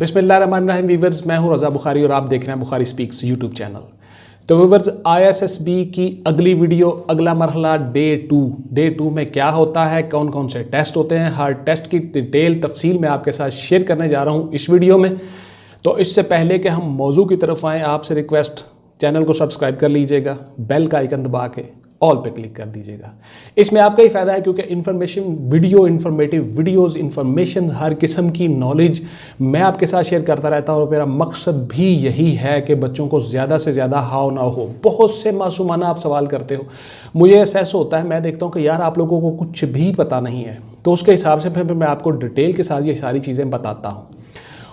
बिस्मिल्लाहिर्रहमानिर्रहीम वीवर्स, मैं हूं रज़ा बुखारी और आप देख रहे हैं बुखारी स्पीक्स यूट्यूब चैनल। तो वीवर्स, ISSB की अगली वीडियो, अगला मरहला डे टू में क्या होता है, कौन कौन से टेस्ट होते हैं, हर टेस्ट की डिटेल तफसील मैं आपके साथ शेयर करने जा रहा हूं इस वीडियो में। तो इससे पहले कि हम मौजू की तरफ आएँ, आपसे रिक्वेस्ट, चैनल को सब्सक्राइब कर लीजिएगा, बेल का आइकन दबा के ऑल पे क्लिक कर दीजिएगा। इसमें आपका ही फ़ायदा है क्योंकि इन्फॉर्मेटिव वीडियोस, इन्फॉर्मेशन, हर किस्म की नॉलेज मैं आपके साथ शेयर करता रहता हूँ और मेरा मकसद भी यही है कि बच्चों को ज़्यादा से ज़्यादा हाव ना हो। बहुत से मासूमाना आप सवाल करते हो, मुझे एहसास होता है, मैं देखता हूँ कि यार आप लोगों को कुछ भी पता नहीं है, तो उसके हिसाब से फिर मैं आपको डिटेल के साथ ये सारी चीज़ें बताता हूँ।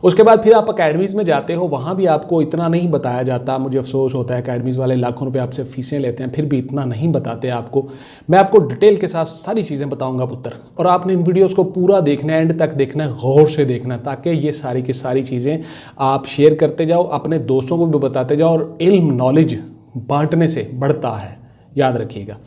उसके बाद फिर आप अकेडमीज़ में जाते हो, वहाँ भी आपको इतना नहीं बताया जाता। मुझे अफसोस होता है, अकेडमीज़ वाले लाखों रुपए आपसे फ़ीसें लेते हैं, फिर भी इतना नहीं बताते आपको। मैं आपको डिटेल के साथ सारी चीज़ें बताऊंगा पुत्र, और आपने इन वीडियोस को पूरा देखना है, एंड तक देखना है, गौर से देखना है, ताकि ये सारी की सारी चीज़ें आप शेयर करते जाओ, अपने दोस्तों को भी बताते जाओ, और इल्म नॉलेज बांटने से बढ़ता है, याद रखिएगा।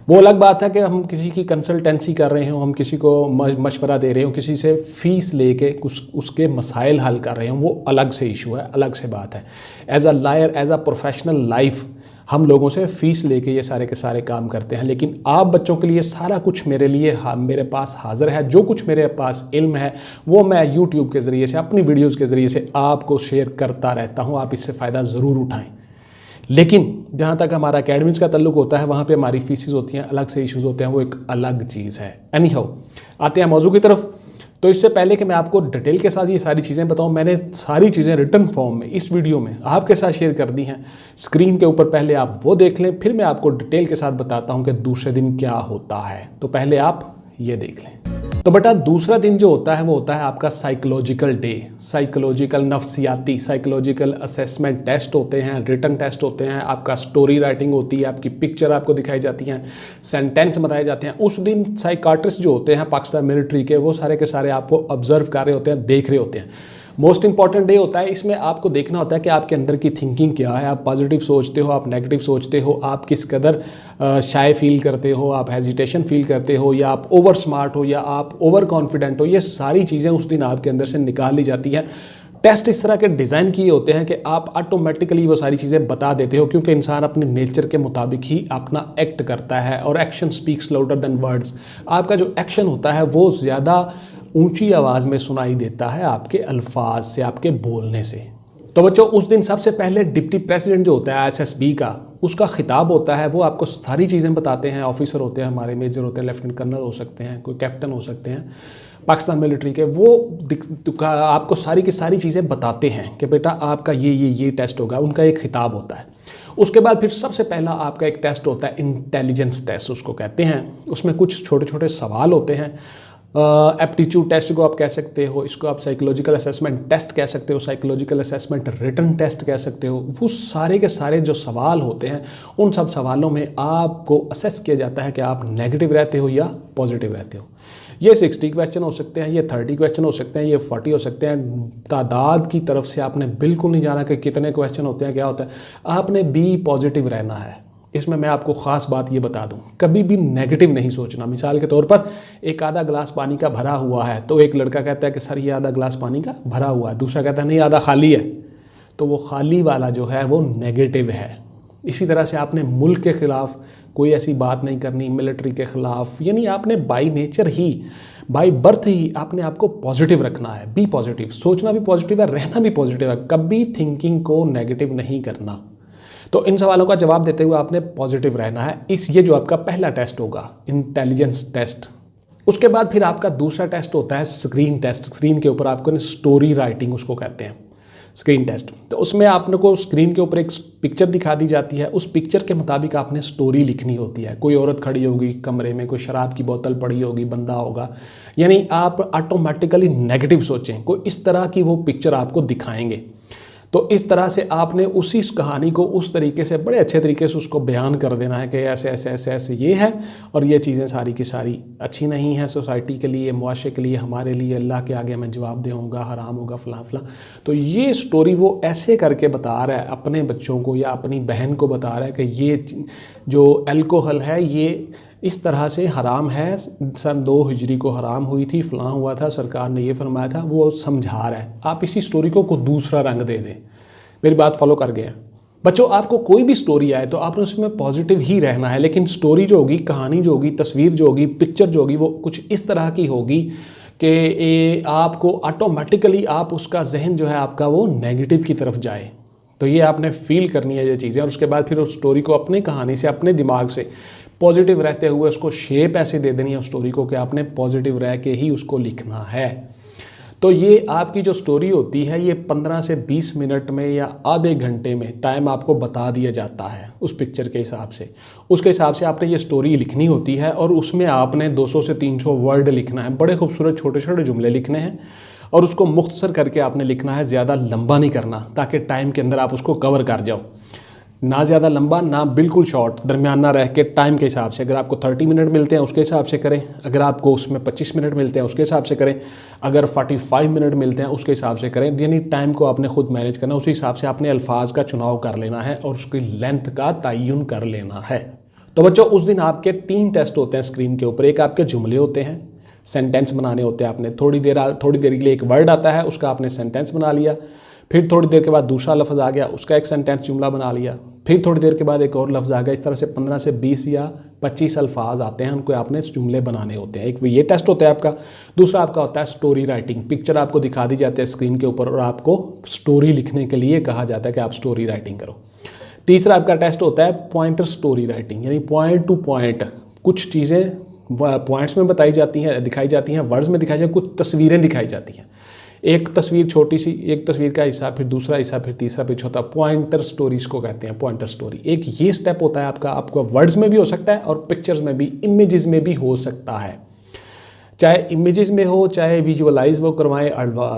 वो अलग बात है कि हम किसी की कंसल्टेंसी कर रहे हो, हम किसी को मशवरा दे रहे हो, किसी से फ़ीस लेके उसके मसाइल हल कर रहे हो, वो अलग से इशू है, अलग से बात है। As a lawyer, as a professional life हम लोगों से फ़ीस लेके ये सारे के सारे काम करते हैं, लेकिन आप बच्चों के लिए सारा कुछ मेरे पास हाज़िर है। जो कुछ मेरे पास इल्म है वो मैं यूट्यूब के ज़रिए से, अपनी वीडियोज़ के ज़रिए से आपको शेयर करता रहता हूँ। आप इससे फ़ायदा ज़रूर उठाएँ। लेकिन जहाँ तक हमारा अकेडमीज़ का ताल्लुक होता है, वहाँ पे हमारी फीसिस होती हैं, अलग से इश्यूज़ होते हैं, वो एक अलग चीज़ है। एनी हाउ, आते हैं मौजू की तरफ। तो इससे पहले कि मैं आपको डिटेल के साथ ये सारी चीज़ें बताऊँ, मैंने सारी चीज़ें रिटन फॉर्म में इस वीडियो में आपके साथ शेयर कर दी हैं स्क्रीन के ऊपर। पहले आप वो देख लें, फिर मैं आपको डिटेल के साथ बताता हूँ कि दूसरे दिन क्या होता है। तो पहले आप ये देख लें। तो बेटा, दूसरा दिन जो होता है वो होता है आपका साइकोलॉजिकल डे। साइकोलॉजिकल, नफ्सियाती साइकोलॉजिकल असेसमेंट टेस्ट होते हैं, रिटन टेस्ट होते हैं, आपका स्टोरी राइटिंग होती है, आपकी पिक्चर आपको दिखाई जाती हैं, सेंटेंस बताए जाते हैं। उस दिन साइकाट्रिस्ट जो होते हैं पाकिस्तान मिलिट्री के, वो सारे के सारे आपको ऑब्जर्व कर रहे होते हैं, देख रहे होते हैं। मोस्ट इंपॉर्टेंट डे होता है, इसमें आपको देखना होता है कि आपके अंदर की थिंकिंग क्या है। आप पॉजिटिव सोचते हो, आप नेगेटिव सोचते हो, आप किस कदर शाय फील करते हो, आप हेजिटेशन फील करते हो, या आप ओवर स्मार्ट हो, या आप ओवर कॉन्फिडेंट हो। ये सारी चीज़ें उस दिन आपके अंदर से निकाल ली जाती हैं। टेस्ट इस तरह के डिज़ाइन किए होते हैं कि आप ऑटोमेटिकली वो सारी चीज़ें बता देते हो, क्योंकि इंसान अपने नेचर के मुताबिक ही अपना एक्ट करता है, और action speaks louder than words. आपका जो एक्शन होता है वो ज़्यादा ऊंची आवाज़ में सुनाई देता है आपके अल्फाज से, आपके बोलने से। तो बच्चों, उस दिन सबसे पहले डिप्टी प्रेसिडेंट जो होता है ISSB का, उसका खिताब होता है। वो आपको सारी चीज़ें बताते हैं। ऑफिसर होते हैं हमारे, मेजर होते हैं, लेफ्टिनेंट कर्नल हो सकते हैं, कोई कैप्टन हो सकते हैं पाकिस्तान मिलिट्री के, वो आपको सारी की सारी चीज़ें बताते हैं कि बेटा आपका ये टेस्ट होगा। उनका एक खिताब होता है। उसके बाद फिर सबसे पहला आपका एक टेस्ट होता है, इंटेलिजेंस टेस्ट उसको कहते हैं। उसमें कुछ छोटे छोटे सवाल होते हैं। एप्टीट्यूड टेस्ट को आप कह सकते हो, इसको आप साइकोलॉजिकल असेसमेंट टेस्ट कह सकते हो, साइकोलॉजिकल असेसमेंट रिटन टेस्ट कह सकते हो। वो सारे के सारे जो सवाल होते हैं, उन सब सवालों में आपको असेस किया जाता है कि आप नेगेटिव रहते हो या पॉजिटिव रहते हो। ये 60 क्वेश्चन हो सकते हैं, ये 30 क्वेश्चन हो सकते हैं, ये 40 हो सकते हैं। तादाद की तरफ से आपने बिल्कुल नहीं जाना कि कितने क्वेश्चन होते हैं, क्या होता है। आपने बी पॉजिटिव रहना है। इसमें मैं आपको ख़ास बात ये बता दूं, कभी भी नेगेटिव नहीं सोचना। मिसाल के तौर पर एक आधा गिलास पानी का भरा हुआ है, तो एक लड़का कहता है कि सर ये आधा गिलास पानी का भरा हुआ है, दूसरा कहता है नहीं आधा खाली है, तो वो खाली वाला जो है वो नेगेटिव है। इसी तरह से आपने मुल्क के ख़िलाफ़ कोई ऐसी बात नहीं करनी, मिलिट्री के ख़िलाफ़, यानी आपने बाई नेचर ही, बाई बर्थ ही अपने आप को पॉजिटिव रखना है। बी पॉजिटिव, सोचना भी पॉजिटिव है, रहना भी पॉजिटिव है, कभी थिंकिंग को नेगेटिव नहीं करना। तो इन सवालों का जवाब देते हुए आपने पॉजिटिव रहना है। ये जो आपका पहला टेस्ट होगा, इंटेलिजेंस टेस्ट। उसके बाद फिर आपका दूसरा टेस्ट होता है स्क्रीन टेस्ट। स्क्रीन के ऊपर आपको स्टोरी राइटिंग उसको कहते हैं, स्क्रीन टेस्ट। तो उसमें आपने को स्क्रीन के ऊपर एक पिक्चर दिखा दी जाती है, उस पिक्चर के मुताबिक आपने स्टोरी लिखनी होती है। कोई औरत खड़ी होगी कमरे में, कोई शराब की बोतल पड़ी होगी, बंदा होगा, यानी आप ऑटोमेटिकली नेगेटिव सोचें, कोई इस तरह की वो पिक्चर आपको दिखाएंगे। तो इस तरह से आपने उसी कहानी को उस तरीके से, बड़े अच्छे तरीके से उसको बयान कर देना है कि ऐसे ऐसे ऐसे ऐसे ये है, और ये चीज़ें सारी की सारी अच्छी नहीं है सोसाइटी के लिए, मुआशरे के लिए, हमारे लिए, अल्लाह के आगे मैं जवाब दूँगा, हराम होगा, फ़लाँ फ़लाँ। तो ये स्टोरी वो ऐसे करके बता रहा है अपने बच्चों को या अपनी बहन को बता रहा है कि ये जो अल्कोहल है ये इस तरह से हराम है, सन 2 हिजरी को हराम हुई थी, फलां हुआ था, सरकार ने ये फरमाया था, वो समझा रहा है। आप इसी स्टोरी को दूसरा रंग दे दें। मेरी बात फॉलो कर गए हैं बच्चों? आपको कोई भी स्टोरी आए तो आपने उसमें पॉजिटिव ही रहना है, लेकिन स्टोरी जो होगी, कहानी जो होगी, तस्वीर जो होगी, पिक्चर जो होगी, वो कुछ इस तरह की होगी कि आपको ऑटोमेटिकली आप उसका जहन जो है आपका वो नेगेटिव की तरफ जाए। तो ये आपने फील करनी है ये चीज़ें, और उसके बाद फिर उस स्टोरी को अपनी कहानी से, अपने दिमाग से पॉजिटिव रहते हुए उसको शेप ऐसे दे देनी है उस स्टोरी को कि आपने पॉजिटिव रह के ही उसको लिखना है। तो ये आपकी जो स्टोरी होती है ये 15 से 20 मिनट में या आधे घंटे में टाइम आपको बता दिया जाता है उस पिक्चर के हिसाब से। उसके हिसाब से आपने ये स्टोरी लिखनी होती है और उसमें आपने 200 से 300 वर्ड लिखना है। बड़े खूबसूरत छोटे छोटे जुमले लिखने हैं और उसको मुख्तसर करके आपने लिखना है, ज़्यादा लंबा नहीं करना, ताकि टाइम के अंदर आप उसको कवर कर जाओ। ना ज़्यादा लंबा ना बिल्कुल शॉर्ट, दरमियाना रह के टाइम के हिसाब से। अगर आपको 30 मिनट मिलते हैं उसके हिसाब से करें, अगर आपको उसमें 25 मिनट मिलते हैं उसके हिसाब से करें, अगर 45 मिनट मिलते हैं उसके हिसाब से करें। यानी टाइम को आपने खुद मैनेज करना, उसी हिसाब से आपने अल्फाज का चुनाव कर लेना है और उसकी लेंथ का तयन कर लेना है। तो बच्चों उस दिन आपके 3 टेस्ट होते हैं स्क्रीन के ऊपर। एक आपके जुमले होते हैं, सेंटेंस बनाने होते हैं। आपने थोड़ी देर के लिए एक वर्ड आता है, उसका आपने सेंटेंस बना लिया। फिर थोड़ी देर के बाद दूसरा लफ्ज़ आ गया, उसका एक सेंटेंस जुमला बना लिया। फिर थोड़ी देर के बाद एक और लफ्ज़ आ गया। इस तरह से 15 से 20 या 25 अल्फाज आते हैं, उनको आपने जुमले बनाने होते हैं। एक ये टेस्ट होता है आपका। दूसरा आपका होता है स्टोरी राइटिंग। पिक्चर आपको दिखा दी जाती है स्क्रीन के ऊपर और आपको स्टोरी लिखने के लिए कहा जाता है कि आप स्टोरी राइटिंग करो। तीसरा आपका टेस्ट होता है पॉइंटर स्टोरी राइटिंग, यानी पॉइंट टू पॉइंट कुछ चीज़ें पॉइंट्स में बताई जाती हैं, दिखाई जाती हैं, वर्ड्स में दिखाई जाती हैं, कुछ तस्वीरें दिखाई जाती हैं। एक तस्वीर छोटी सी, एक तस्वीर का हिस्सा, फिर दूसरा हिस्सा, फिर तीसरा, फिर चौथा। पॉइंटर स्टोरीज को कहते हैं, पॉइंटर स्टोरी। एक ये स्टेप होता है आपका, आपको वर्ड्स में भी हो सकता है और पिक्चर्स में भी, इमेजेस में भी हो सकता है। चाहे इमेजेस में हो, चाहे विजुअलाइज वो करवाएं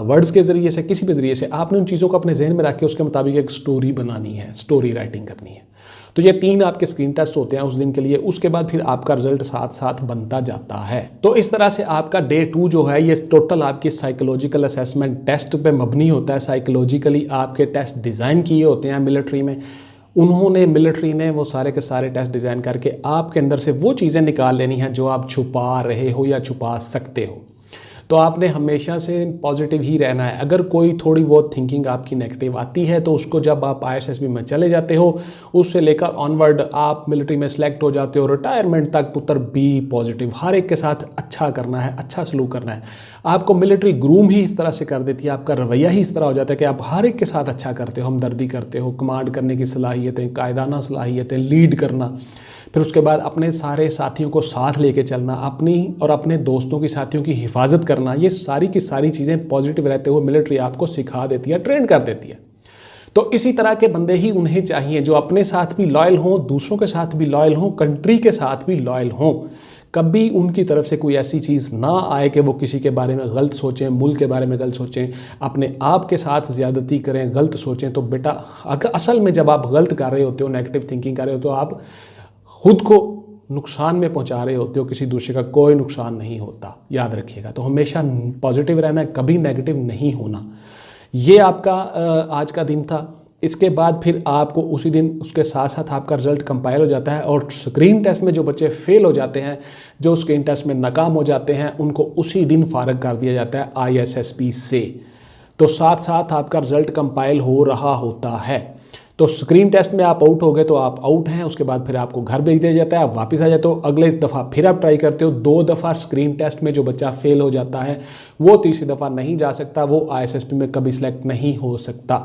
वर्ड्स के ज़रिए से, किसी भी ज़रिए से आपने उन चीज़ों को अपने जहन में रख के उसके मुताबिक एक स्टोरी बनानी है, स्टोरी राइटिंग करनी है। तो ये 3 आपके स्क्रीन टेस्ट होते हैं उस दिन के लिए। उसके बाद फिर आपका रिजल्ट साथ साथ बनता जाता है। तो इस तरह से आपका डे 2 जो है ये टोटल आपकी साइकोलॉजिकल असेसमेंट टेस्ट पे मबनी होता है। साइकोलॉजिकली आपके टेस्ट डिज़ाइन किए होते हैं मिलिट्री में। मिलिट्री ने वो सारे के सारे टेस्ट डिज़ाइन करके आपके अंदर से वो चीज़ें निकाल लेनी हैं जो आप छुपा रहे हो या छुपा सकते हो। तो आपने हमेशा से पॉजिटिव ही रहना है। अगर कोई थोड़ी बहुत थिंकिंग आपकी नेगेटिव आती है तो उसको जब आप ISSB में चले जाते हो, उससे लेकर ऑनवर्ड आप मिलिट्री में सेलेक्ट हो जाते हो, रिटायरमेंट तक पुत्र बी पॉजिटिव। हर एक के साथ अच्छा करना है, अच्छा सलूक करना है। आपको मिलिट्री ग्रूम ही इस तरह से कर देती है, आपका रवैया ही इस तरह हो जाता है कि आप हर एक के साथ अच्छा करते हो, हमदर्दी करते हो, कमांड करने की सलाहियतें, कायदाना सलाहियतें, लीड करना। फिर उसके बाद अपने सारे साथियों को साथ लेके चलना, अपनी और अपने दोस्तों की, साथियों की हिफाजत करना। ये सारी की सारी चीज़ें पॉजिटिव रहते हुए मिलिट्री आपको सिखा देती है, ट्रेन कर देती है। तो इसी तरह के बंदे ही उन्हें चाहिए जो अपने साथ भी लॉयल हों, दूसरों के साथ भी लॉयल हों, कंट्री के साथ भी लॉयल हों। कभी उनकी तरफ से कोई ऐसी चीज़ ना आए कि वो किसी के बारे में गलत सोचें, मुल्क के बारे में गलत सोचें, अपने आप के साथ ज़्यादती करें, गलत सोचें। तो बेटा असल में जब आप गलत कर रहे होते हो, नेगेटिव थिंकिंग कर रहे हो, तो आप खुद को नुकसान में पहुंचा रहे होते हो, किसी दूसरे का कोई नुकसान नहीं होता, याद रखिएगा। तो हमेशा पॉजिटिव रहना है, कभी नेगेटिव नहीं होना। ये आपका आज का दिन था। इसके बाद फिर आपको उसी दिन उसके साथ साथ आपका रिजल्ट कंपाइल हो जाता है और स्क्रीन टेस्ट में जो बच्चे फेल हो जाते हैं, जो स्क्रीन टेस्ट में नाकाम हो जाते हैं, उनको उसी दिन फारग कर दिया जाता है ISSB से। तो साथ साथ आपका रिजल्ट कंपाइल हो रहा होता है। तो स्क्रीन टेस्ट में आप आउट हो गए तो आप आउट हैं। उसके बाद फिर आपको घर भेज दिया जाता है, आप वापस आ जाते हो। अगले दफ़ा फिर आप ट्राई करते हो। 2 दफ़ा स्क्रीन टेस्ट में जो बच्चा फेल हो जाता है वो तीसरी दफ़ा नहीं जा सकता, वो ISSB में कभी सिलेक्ट नहीं हो सकता।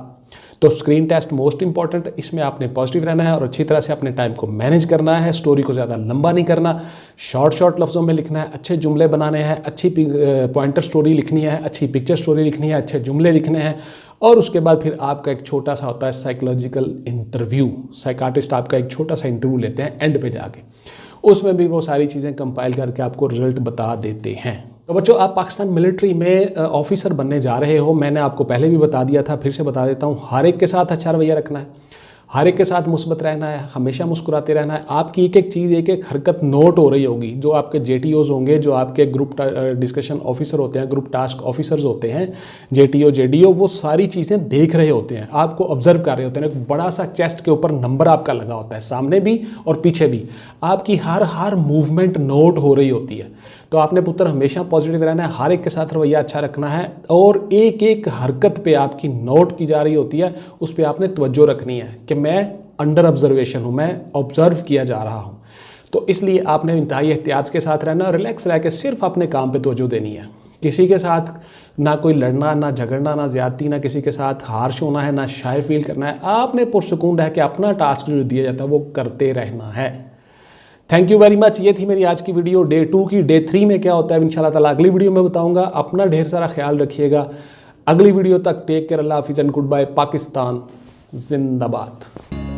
तो स्क्रीन टेस्ट मोस्ट इंपॉर्टेंट, इसमें आपने पॉजिटिव रहना है और अच्छी तरह से अपने टाइम को मैनेज करना है। स्टोरी को ज़्यादा लंबा नहीं करना, शॉर्ट लफ्ज़ों में लिखना है, अच्छे जुमले बनाने हैं, अच्छी पॉइंटर स्टोरी लिखनी है, अच्छी पिक्चर स्टोरी लिखनी है, अच्छे जुमले लिखने हैं। और उसके बाद फिर आपका एक छोटा सा होता है साइकोलॉजिकल इंटरव्यू। साइकाट्रिस्ट आपका एक छोटा सा इंटरव्यू लेते हैं एंड पे जाके, उसमें भी वो सारी चीज़ें कंपाइल करके आपको रिजल्ट बता देते हैं। तो बच्चों आप पाकिस्तान मिलिट्री में ऑफिसर बनने जा रहे हो। मैंने आपको पहले भी बता दिया था, फिर से बता देता हूँ, हर एक के साथ अच्छा रवैया रखना है, हर एक के साथ मुस्बत रहना है, हमेशा मुस्कुराते रहना है। आपकी एक एक चीज़, एक एक हरकत नोट हो रही होगी। जो आपके JTOs होंगे, जो आपके ग्रुप डिस्कशन ऑफिसर होते हैं, ग्रुप टास्क ऑफिसर्स होते हैं, JTO JDO, वो सारी चीज़ें देख रहे होते हैं, आपको ऑब्जर्व कर रहे होते हैं। एक बड़ा सा चेस्ट के ऊपर नंबर आपका लगा होता है, सामने भी और पीछे भी। आपकी हर मूवमेंट नोट हो रही होती है। तो आपने पुत्र हमेशा पॉजिटिव रहना है, हर एक के साथ रवैया अच्छा रखना है, और एक एक हरकत पे आपकी नोट की जा रही होती है, उस पर आपने तवज्जो रखनी है कि मैं अंडर ऑब्जर्वेशन हूँ, मैं ऑब्जर्व किया जा रहा हूँ। तो इसलिए आपने इंतहाई एहतियात के साथ रहना, रिलैक्स रह के सिर्फ अपने काम पे तवज्जो देनी है। किसी के साथ ना कोई लड़ना, ना झगड़ना, ना ज़्यादती, ना किसी के साथ हार्श होना है, ना शाय फील करना है। आपने पुरसुकून रह के अपना टास्क जो दिया जाता है वो करते रहना है। Thank you very much. ये थी मेरी आज की वीडियो डे 2 की। डे 3 में क्या होता है इंशाल्लाह ताला अगली वीडियो में बताऊंगा। अपना ढेर सारा ख्याल रखिएगा। अगली वीडियो तक टेक केयर, अल्लाह हाफिज़ एंड गुड बाय। पाकिस्तान जिंदाबाद।